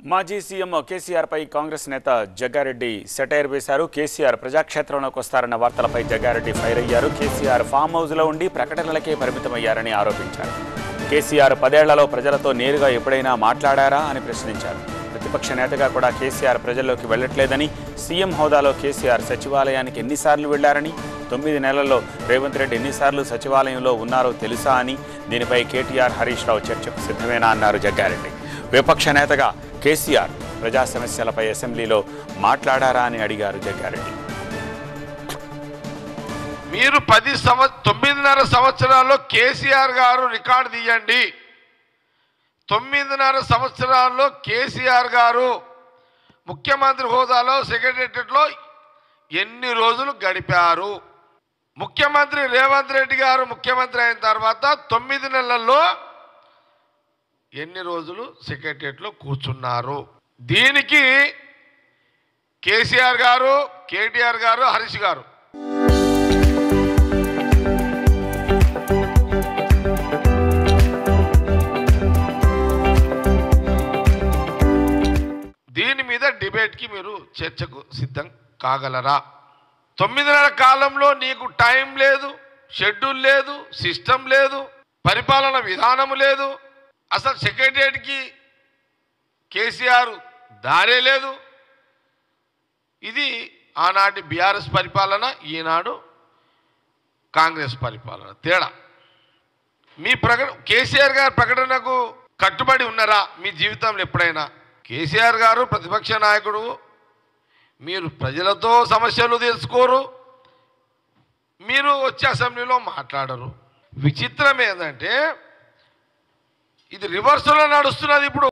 మాజీ సీఎం కేసీఆర్ పై కాంగ్రెస్ నేత జగ్గారెడ్డి సెటైర్ వేశారు. కేసీఆర్ ప్రజాక్షేత్రంలోకి వస్తారన్న వార్తలపై జగ్గారెడ్డి ఫైర్ అయ్యారు. కేసీఆర్ ఫామ్ హౌస్లో ఉండి ప్రకటనలకే పరిమితమయ్యారని ఆరోపించారు. కేసీఆర్ 10 ఏళ్లలో ప్రజలతో నేరుగా ఎప్పుడైనా మాట్లాడారా అని ప్రశ్నించారు. ప్రతిపక్ష నేతగా కూడా కేసీఆర్ ప్రజల్లోకి వెళ్లట్లేదని, సీఎం హోదాలో కేసీఆర్ సచివాలయానికి ఎన్నిసార్లు వెళ్లారని, 9 నెలల్లో రేవంత్ రెడ్డి ఎన్నిసార్లు సచివాలయంలో ఉన్నారో తెలుసా అని, దీనిపై కేటీఆర్, హరీష్ రావు చర్చకు సిద్ధమేనా అన్నారు జగ్గారెడ్డి. విపక్ష నేతగా కేసీఆర్ ప్రజా సమస్యలపై అసెంబ్లీలో మాట్లాడారా అని అడిగారు జగ్గారెడ్డి. మీరు 9.5 సంవత్సరాల్లో కేసీఆర్ గారు రికార్డు తీయండి. 9.5 సంవత్సరాల్లో కేసీఆర్ గారు ముఖ్యమంత్రి హోదాలో సెక్రటేరియట్లో ఎన్ని రోజులు గడిపారు? ముఖ్యమంత్రి రేవంత్ రెడ్డి గారు ముఖ్యమంత్రి అయిన తర్వాత 9 నెలల్లో ఎన్ని రోజులు సెక్రటేరియట్లో కూర్చున్నారు? దీనికి కేసీఆర్ గారు, కేటీఆర్ గారు, హరీష్ గారు దీని మీద డిబేట్కి మీరు చర్చకు సిద్ధం కాగలరా? 9 నెలల కాలంలో నీకు టైం లేదు, షెడ్యూల్ లేదు, సిస్టమ్ లేదు, పరిపాలన విధానం లేదు, అసలు సెక్రటేరియట్కి కేసీఆర్ దారే లేదు. ఇది ఆనాటి బీఆర్ఎస్ పరిపాలన, ఈనాడు కాంగ్రెస్ పరిపాలన తేడా. మీ కేసీఆర్ గారి ప్రకటనకు కట్టుబడి ఉన్నారా మీ జీవితంలో ఎప్పుడైనా? కేసీఆర్ గారు ప్రతిపక్ష నాయకుడు, మీరు ప్రజలతో సమస్యలు తెలుసుకోరు, మీరు వచ్చి అసెంబ్లీలో మాట్లాడరు. విచిత్రం ఏంటంటే ఇది రివర్స్లో నడుస్తున్నది ఇప్పుడు.